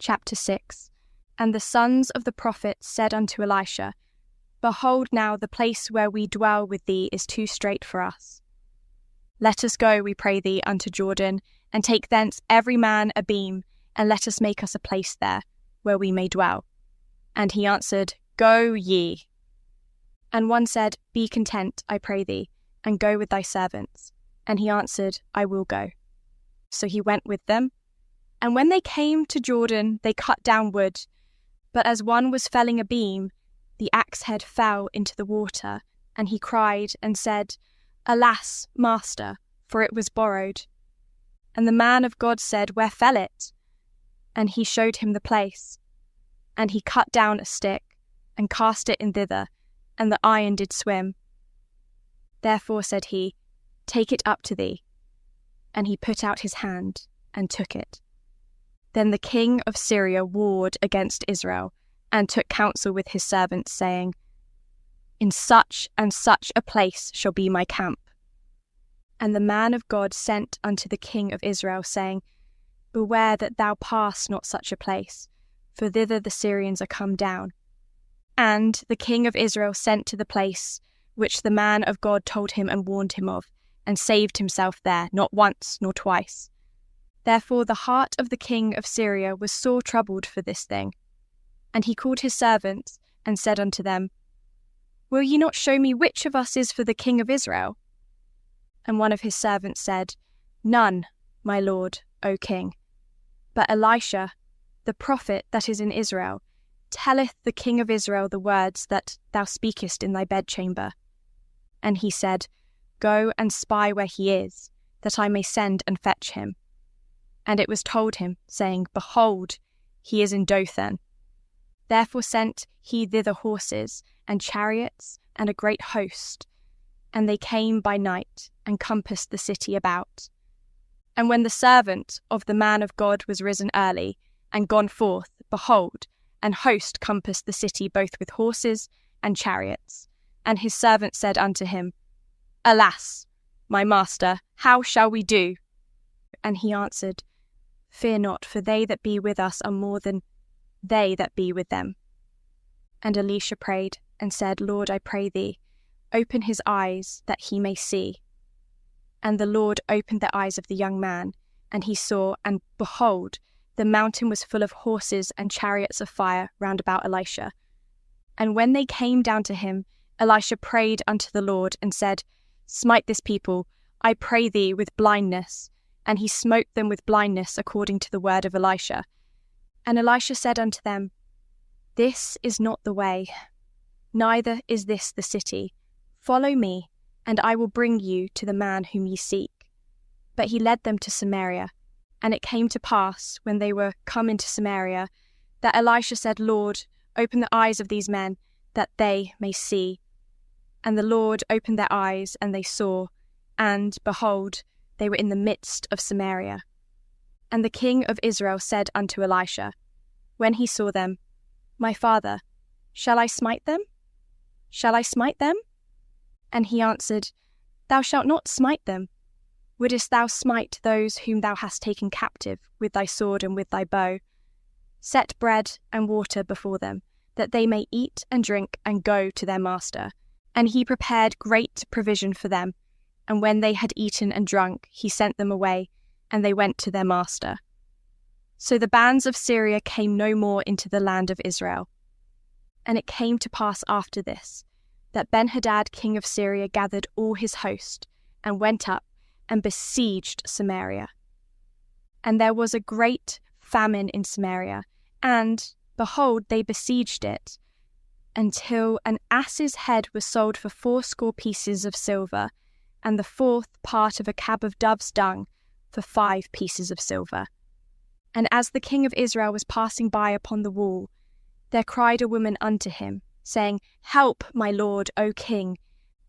Chapter 6. And the sons of the prophets said unto Elisha, Behold now the place where we dwell with thee is too strait for us. Let us go, we pray thee, unto Jordan, and take thence every man a beam, and let us make us a place there, where we may dwell. And he answered, Go ye. And one said, Be content, I pray thee, and go with thy servants. And he answered, I will go. So he went with them. And when they came to Jordan, they cut down wood. But as one was felling a beam, the axe head fell into the water, and he cried and said, Alas, master, for it was borrowed. And the man of God said, Where fell it? And he showed him the place. And he cut down a stick, and cast it in thither, and the iron did swim. Therefore said he, Take it up to thee. And he put out his hand, and took it. Then the king of Syria warred against Israel, and took counsel with his servants, saying, In such and such a place shall be my camp. And the man of God sent unto the king of Israel, saying, Beware that thou pass not such a place, for thither the Syrians are come down. And the king of Israel sent to the place which the man of God told him and warned him of, and saved himself there, not once nor twice. Therefore the heart of the king of Syria was sore troubled for this thing. And he called his servants, and said unto them, Will ye not show me which of us is for the king of Israel? And one of his servants said, None, my lord, O king. But Elisha, the prophet that is in Israel, telleth the king of Israel the words that thou speakest in thy bedchamber. And he said, Go and spy where he is, that I may send and fetch him. And it was told him, saying, Behold, he is in Dothan. Therefore sent he thither horses, and chariots, and a great host. And they came by night, and compassed the city about. And when the servant of the man of God was risen early, and gone forth, behold, an host compassed the city both with horses and chariots. And his servant said unto him, Alas, my master, how shall we do? And he answered, Fear not, for they that be with us are more than they that be with them. And Elisha prayed, and said, Lord, I pray thee, open his eyes, that he may see. And the Lord opened the eyes of the young man, and he saw, and behold, the mountain was full of horses and chariots of fire round about Elisha. And when they came down to him, Elisha prayed unto the Lord, and said, Smite this people, I pray thee, with blindness. And he smote them with blindness according to the word of Elisha. And Elisha said unto them, This is not the way, neither is this the city. Follow me, and I will bring you to the man whom ye seek. But he led them to Samaria. And it came to pass, when they were come into Samaria, that Elisha said, Lord, open the eyes of these men, that they may see. And the Lord opened their eyes, and they saw, and, behold, they were in the midst of Samaria. And the king of Israel said unto Elisha, when he saw them, My father, shall I smite them? Shall I smite them? And he answered, Thou shalt not smite them. Wouldest thou smite those whom thou hast taken captive with thy sword and with thy bow? Set bread and water before them, that they may eat and drink and go to their master. And he prepared great provision for them. And when they had eaten and drunk, he sent them away, and they went to their master. So the bands of Syria came no more into the land of Israel. And it came to pass after this, that Benhadad king of Syria gathered all his host, and went up, and besieged Samaria. And there was a great famine in Samaria, and, behold, they besieged it, until an ass's head was sold for 80 pieces of silver, and the 4th part of a cab of dove's dung for 5 pieces of silver. And as the king of Israel was passing by upon the wall, there cried a woman unto him, saying, Help, my lord, O king.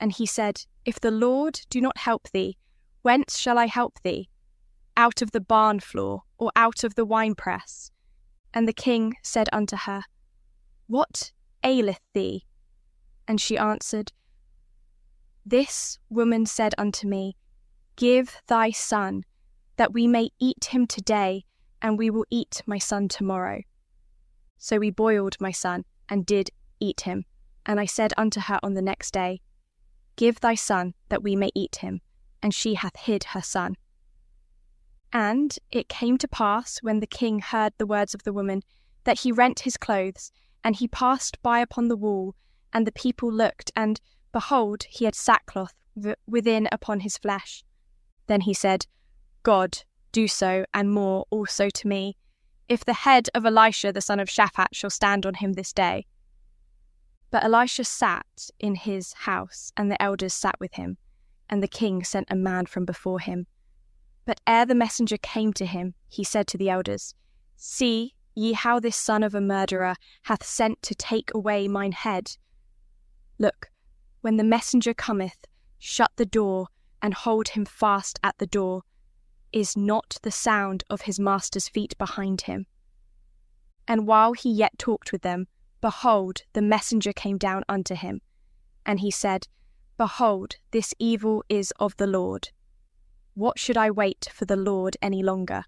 And he said, If the Lord do not help thee, whence shall I help thee? Out of the barn floor, or out of the winepress? And the king said unto her, What aileth thee? And she answered, This woman said unto me, Give thy son, that we may eat him today, and we will eat my son tomorrow. So we boiled my son, and did eat him. And I said unto her on the next day, Give thy son, that we may eat him. And she hath hid her son. And it came to pass, when the king heard the words of the woman, that he rent his clothes, and he passed by upon the wall, and the people looked, and, behold, he had sackcloth within upon his flesh. Then he said, God, do so, and more also to me, if the head of Elisha the son of Shaphat shall stand on him this day. But Elisha sat in his house, and the elders sat with him, and the king sent a man from before him. But ere the messenger came to him, he said to the elders, See ye how this son of a murderer hath sent to take away mine head? Look, when the messenger cometh, shut the door, and hold him fast at the door. Is not the sound of his master's feet behind him? And while he yet talked with them, behold, the messenger came down unto him. And he said, Behold, this evil is of the Lord. What should I wait for the Lord any longer?